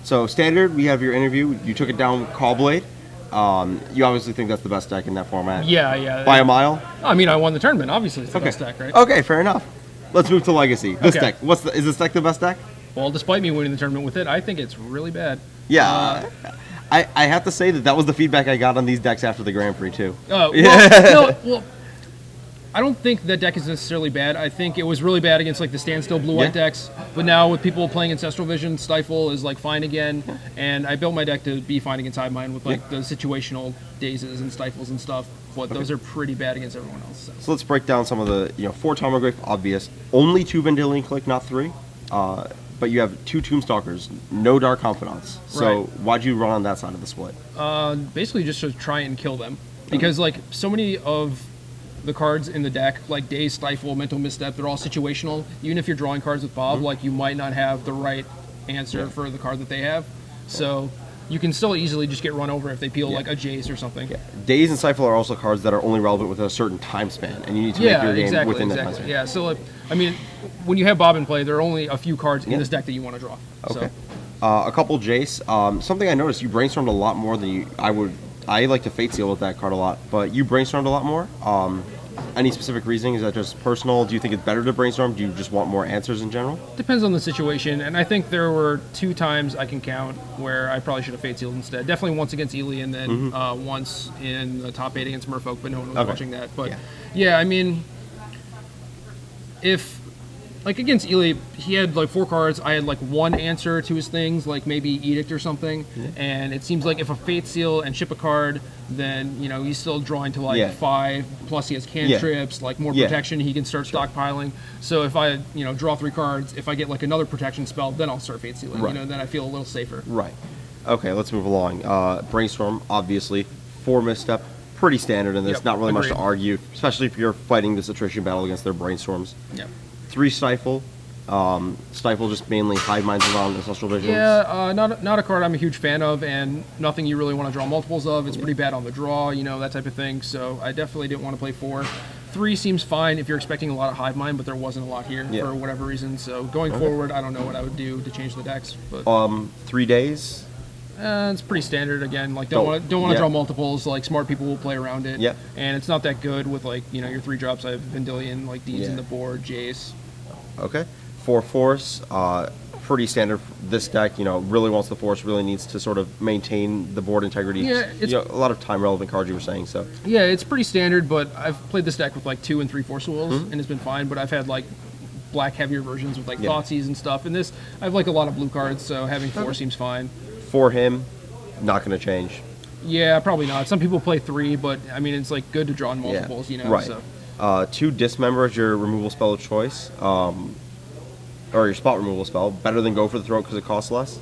So standard, we have your interview. You took it down Callblade. You obviously think that's the best deck in that format. Yeah, yeah. By a mile? I mean, I won the tournament. Obviously, it's the best deck, right? Okay, fair enough. Let's move to Legacy. This Okay. deck, is this deck the best deck? Well, despite me winning the tournament with it, I think it's really bad. Yeah. I have to say that was the feedback I got on these decks after the Grand Prix, too. Well, well, I don't think that deck is necessarily bad. I think it was really bad against like the standstill blue-white decks. But now with people playing Ancestral Vision, Stifle is like fine again. And I built my deck to be fine against Hive Mind with like the situational dazes and Stifles and stuff. But those are pretty bad against everyone else. So let's break down some of the 4 Tarmogoyf, obvious. Only 2 Vendilion Click, not 3. But you have 2 Tombstalkers, no Dark Confidants. So why'd you run on that side of the split? Basically just to try and kill them. Because like so many of the cards in the deck, like Daze, Stifle, Mental Misstep, they're all situational. Even if you're drawing cards with Bob, like you might not have the right answer for the card that they have. So you can still easily just get run over if they peel like a Jace or something. Daze and Stifle are also cards that are only relevant within a certain time span, and you need to make your game within that time span. Yeah, so like, I mean, when you have Bob in play, there are only a few cards in this deck that you want to draw. Okay. So. A couple Jace. Something I noticed, you brainstormed a lot more than I would. I like to Fate Seal with that card a lot, but you brainstormed a lot more. Any specific reasoning? Is that just personal? Do you think it's better to brainstorm? Do you just want more answers in general? Depends on the situation, and I think there were 2 times I can count where I probably should have Fate Sealed instead. Definitely once against Ely, and then once in the top 8 against Merfolk, but no one was watching that. But yeah, I mean, if like against Ely, he had like 4 cards. I had like 1 answer to his things, like maybe Edict or something. And it seems like if a Fate Seal and ship a card, then he's still drawing to like 5. Plus he has cantrips, like more protection. He can start stockpiling. So if I draw 3 cards, if I get like another protection spell, then I'll start Fate Sealing. Then I feel a little safer. Right. Okay, let's move along. Brainstorm, obviously, 4 Misstep. Pretty standard in this. Not really much to argue, especially if you're fighting this attrition battle against their Brainstorms. 3 Stifle. Stifle just mainly Hive Minds around Ancestral Visions. Yeah, not a card I'm a huge fan of, and nothing you really want to draw multiples of. It's pretty bad on the draw, that type of thing. So I definitely didn't want to play 4. 3 seems fine if you're expecting a lot of Hive Mind, but there wasn't a lot here for whatever reason. So going forward, I don't know what I would do to change the decks. But 3 Days. It's pretty standard again. Like don't want to draw multiples. Like smart people will play around it. And it's not that good with like your 3 drops. I have Vendilion, like Deeds in the board, Jace. Okay. 4 Force, pretty standard. This deck, really wants the Force, really needs to sort of maintain the board integrity. Yeah, it's a lot of time relevant cards you were saying. So yeah, it's pretty standard. But I've played this deck with like 2 and 3 Force Wolves, and it's been fine. But I've had like black heavier versions with like Thoughtseize and stuff. And this, I have like a lot of blue cards, so having 4 seems fine. For him, not going to change. Yeah, probably not. Some people play 3, but I mean it's like good to draw in multiples, Right. So. 2 Dismember as your removal spell of choice. Or your spot removal spell, better than Go for the Throat because it costs less?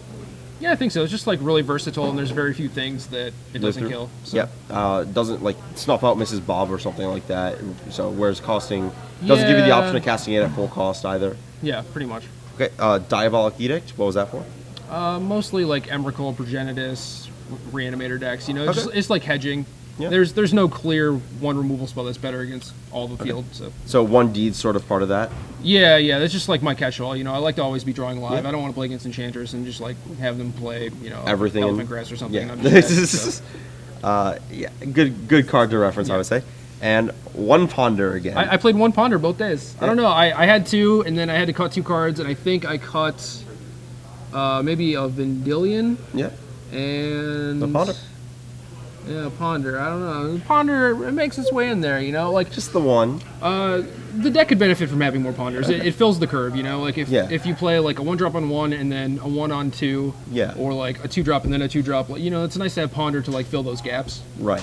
Yeah, I think so. It's just like really versatile, and there's very few things that it doesn't kill. So. Doesn't like snuff out Mrs. Bob or something like that. So whereas costing doesn't give you the option of casting it at full cost either. Yeah, pretty much. Okay, Diabolic Edict. What was that for? Mostly like Emrakul, Progenitus, Reanimator decks. It's like hedging. Yeah. There's no clear 1 removal spell that's better against all the field. So 1 Deed's sort of part of that? Yeah, that's just like my catch-all. I like to always be drawing live. I don't want to play against enchanters and just like have them play, everything Elephant Grass or something. Good card to reference, I would say. And 1 Ponder again. I played 1 Ponder both days. I don't know. I had 2, and then I had to cut 2 cards, and I think I cut maybe a Vendilion. Yeah. And the Ponder. Yeah, Ponder. I don't know. Ponder, it makes its way in there, like just the 1. The deck could benefit from having more Ponders. It fills the curve, like if you play like a 1-drop on 1 and then a 1 on 2, or like a 2-drop and then a 2-drop, it's nice to have Ponder to like fill those gaps. Right.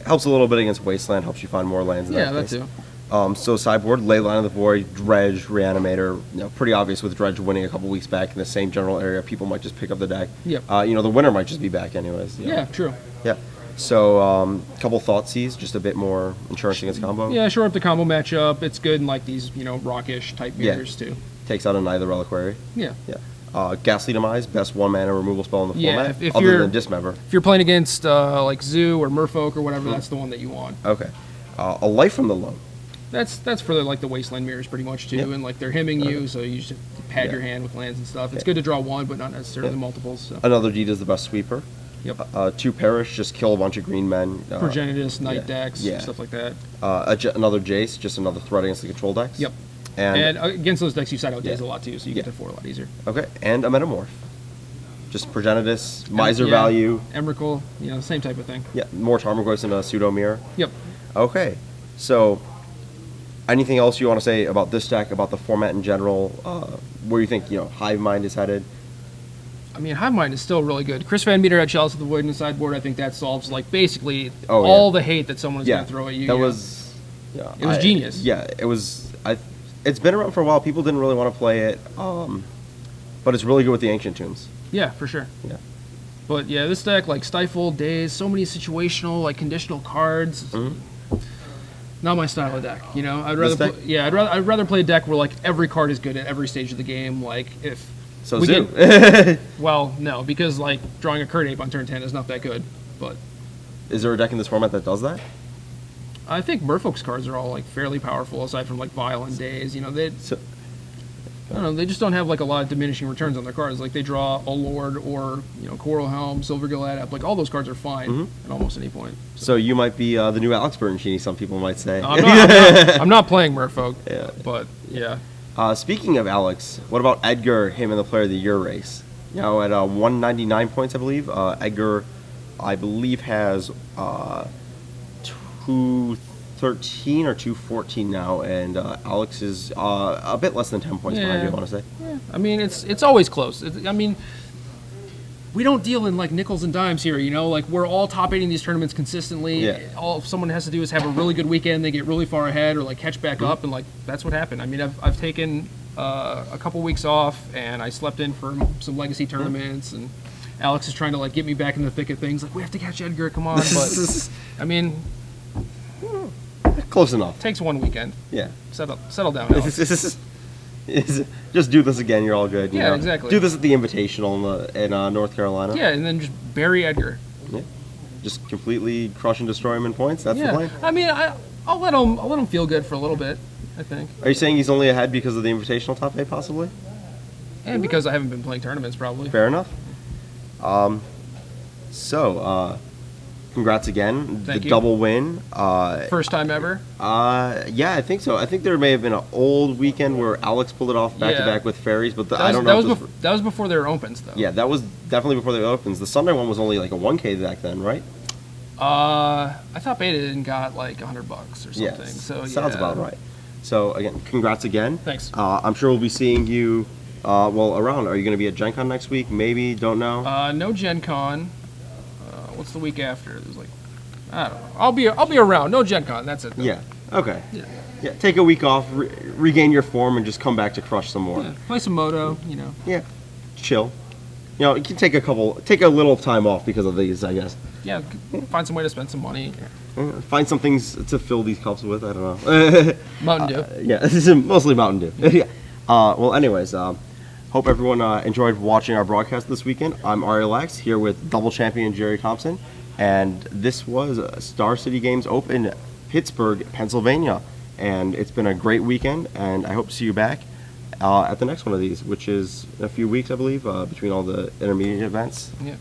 Helps a little bit against Wasteland. Helps you find more lands. That too. So sideboard, Leyline of the Void, Dredge, Reanimator. Pretty obvious with Dredge winning a couple weeks back in the same general area. People might just pick up the deck. Yep. The winner might just be back anyways. Yeah, true. Yeah. So, couple Thoughtseize, just a bit more insurance against combo. Yeah, shore up the combo matchup. It's good in like these, rockish type mirrors too. Takes out a Neither Reliquary. Yeah. Ghastly Demise, best 1-mana removal spell in the format, if other than Dismember. If you're playing against like Zoo or Merfolk or whatever, that's the one that you want. Okay. A Life from the Loam. That's for like the wasteland mirrors pretty much too, and like they're hemming you, so you should pad your hand with lands and stuff. It's good to draw one, but not necessarily multiples. So. Another deed is the best sweeper. Yep. 2 perish, just kill a bunch of green men. Progenitus, Night decks, stuff like that. Another Jace, just another threat against the control decks. Yep. And against those decks, you side out Days a lot too, so you get to 4 a lot easier. Okay, and a Metamorph. Just Progenitus, Miser value. Emrakul, same type of thing. Yeah, more Tarmogoyfs and a Pseudo Mirror. Yep. Okay, so anything else you want to say about this deck, about the format in general? Where you think Hive Mind is headed? I mean, Hive Mind is still really good. Chris Van Meter had Chalice of the Void in the sideboard. I think that solves like basically all the hate that someone is going to throw at you. That was, it was genius. Yeah, it was. It's been around for a while. People didn't really want to play it, but it's really good with the Ancient Tombs. Yeah, for sure. Yeah. But yeah, this deck like Stifle, Daze, so many situational like conditional cards. Not my style of deck. I'd rather I'd rather play a deck where like every card is good at every stage of the game. Like if well, no, because like drawing a Curd Ape on turn 10 is not that good. But is there a deck in this format that does that? I think Merfolk's cards are all like fairly powerful, aside from like Vile and Daze. I don't know. They just don't have like a lot of diminishing returns on their cards. Like they draw a Lord or Coral Helm, Silvergill Adept. Like all those cards are fine at almost any point. So you might be the new Alex Bertoncini. Some people might say. I'm not playing Merfolk. Yeah. But yeah. Speaking of Alex, what about Edgar? Him in the Player of the Year race. At 199 points, I believe. Edgar, I believe, has 213 or 214 now, and Alex is a bit less than 10 points behind you, I want to say. Yeah. I mean, it's always close. I mean, we don't deal in like nickels and dimes here, like we're all top 8 these tournaments consistently. All someone has to do is have a really good weekend, they get really far ahead or like catch back up, and like that's what happened. I mean, I've taken a couple weeks off and I slept in for some legacy tournaments, and Alex is trying to like get me back in the thick of things, like we have to catch Edgar, come on. But I mean, close enough. Takes one weekend. Yeah. Settle down, Alex. Just do this again, you're all good. Exactly. Do this at the Invitational in North Carolina. Yeah, and then just bury Edgar. Yeah. Just completely crush and destroy him in points. That's the plan. I mean, I'll let him feel good for a little bit, I think. Are you saying he's only ahead because of the Invitational top 8, possibly? And because I haven't been playing tournaments, probably. Fair enough. Congrats again. Thank you. Double win. First time ever? Yeah, I think so. I think there may have been an old weekend where Alex pulled it off back-to-back with Fairies, but I don't know. That was before their opens, though. Yeah, that was definitely before the opens. The Sunday one was only like a 1K back then, right? I top 8 and got like $100 or something. Yeah, so sounds about right. So again, congrats again. Thanks. I'm sure we'll be seeing you around. Are you going to be at Gen Con next week? Maybe, don't know. No Gen Con. What's the week after? There's like, I don't know. I'll be around. No Gen Con. That's it, though. Yeah. Okay. Yeah. Take a week off, regain your form, and just come back to crush some more. Yeah. Play some Moto. Yeah. Chill. You can take a little time off because of these, I guess. Yeah. Find some way to spend some money. Find some things to fill these cups with. I don't know. Mountain Dew. Yeah. This is mostly Mountain Dew. Yeah. Well, anyways. Hope everyone enjoyed watching our broadcast this weekend. I'm Arielax here with double champion Gerry Thompson, and this was Star City Games Open, Pittsburgh, Pennsylvania. And it's been a great weekend, and I hope to see you back at the next one of these, which is in a few weeks, I believe, between all the intermediate events. Yeah.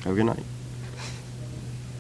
Have a good night.